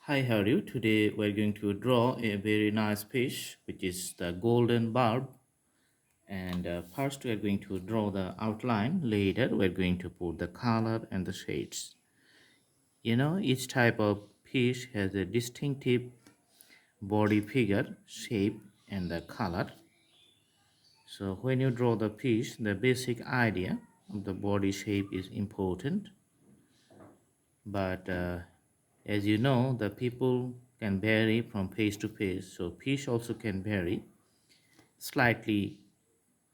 Hi, how are you? Today we're going to draw a very nice fish, which is the golden barb. And first we're going to draw the outline. Later we're going to put the color and the shades. Each type of fish has a distinctive body figure, shape, and the color. So when you draw the fish, the basic idea of the body shape is important. But as you know, the people can vary from face to face, so fish also can vary slightly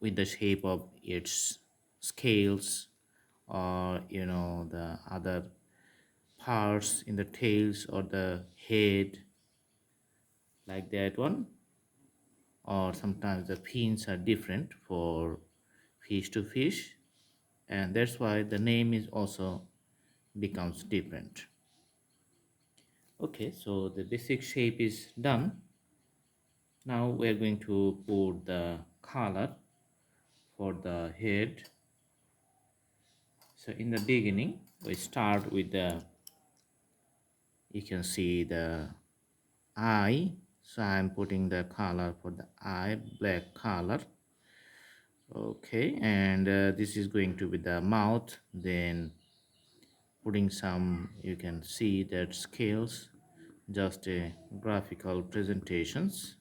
with the shape of its scales, or the other parts in the tails or the head, like that one. Or sometimes the fins are different for fish to fish, and that's why the name is also becomes different. Okay, so the basic shape is done. Now we're going to put the color for the head. So in the beginning we start with the, you can see the eye. So I'm putting the color for the eye, black color. Okay, and this is going to be the mouth. Then putting some, you can see that scales, just a graphical presentations.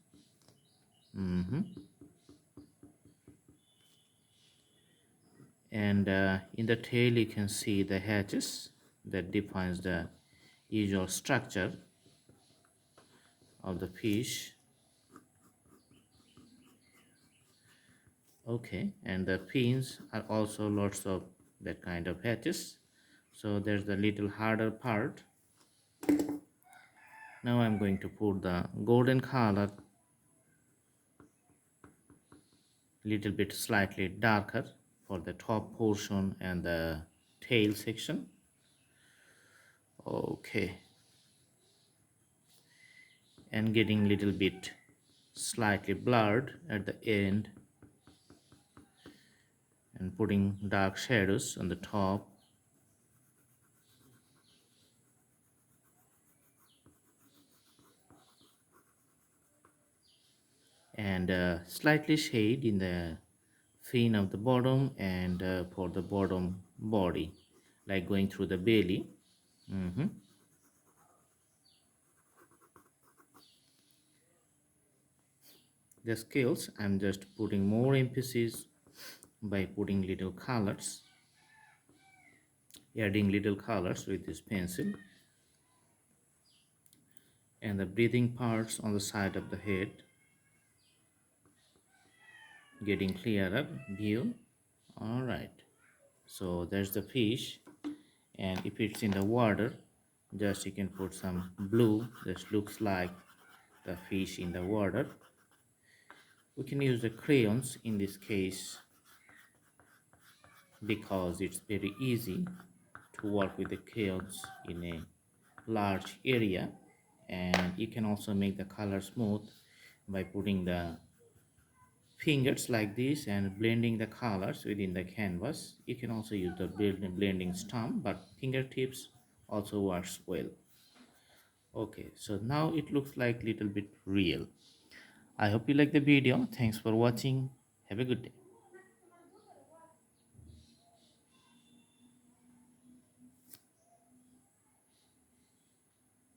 And in the tail you can see the hatches that defines the usual structure of the fish. Okay, and the fins are also lots of that kind of hatches, so there's the little harder part. Now I'm going to put the golden color, little bit slightly darker for the top portion and the tail section. Okay, and getting little bit slightly blurred at the end, and putting dark shadows on the top. And slightly shade in the fin of the bottom, and for the bottom body, like going through the belly. The scales, I'm just putting more emphasis by putting little colors, adding little colors with this pencil. And the breathing parts on the side of the head, getting clearer view. All right, so there's the fish. And if it's in the water, just you can put some blue. This looks like the fish in the water. We can use the crayons in this case because it's very easy to work with the crayons in a large area. And you can also make the color smooth by putting the fingers like this and blending the colors within the canvas. You can also use the blending stump, but fingertips also works well. Okay, so now it looks like little bit real. I hope you like the video. Thanks for watching. Have a good day.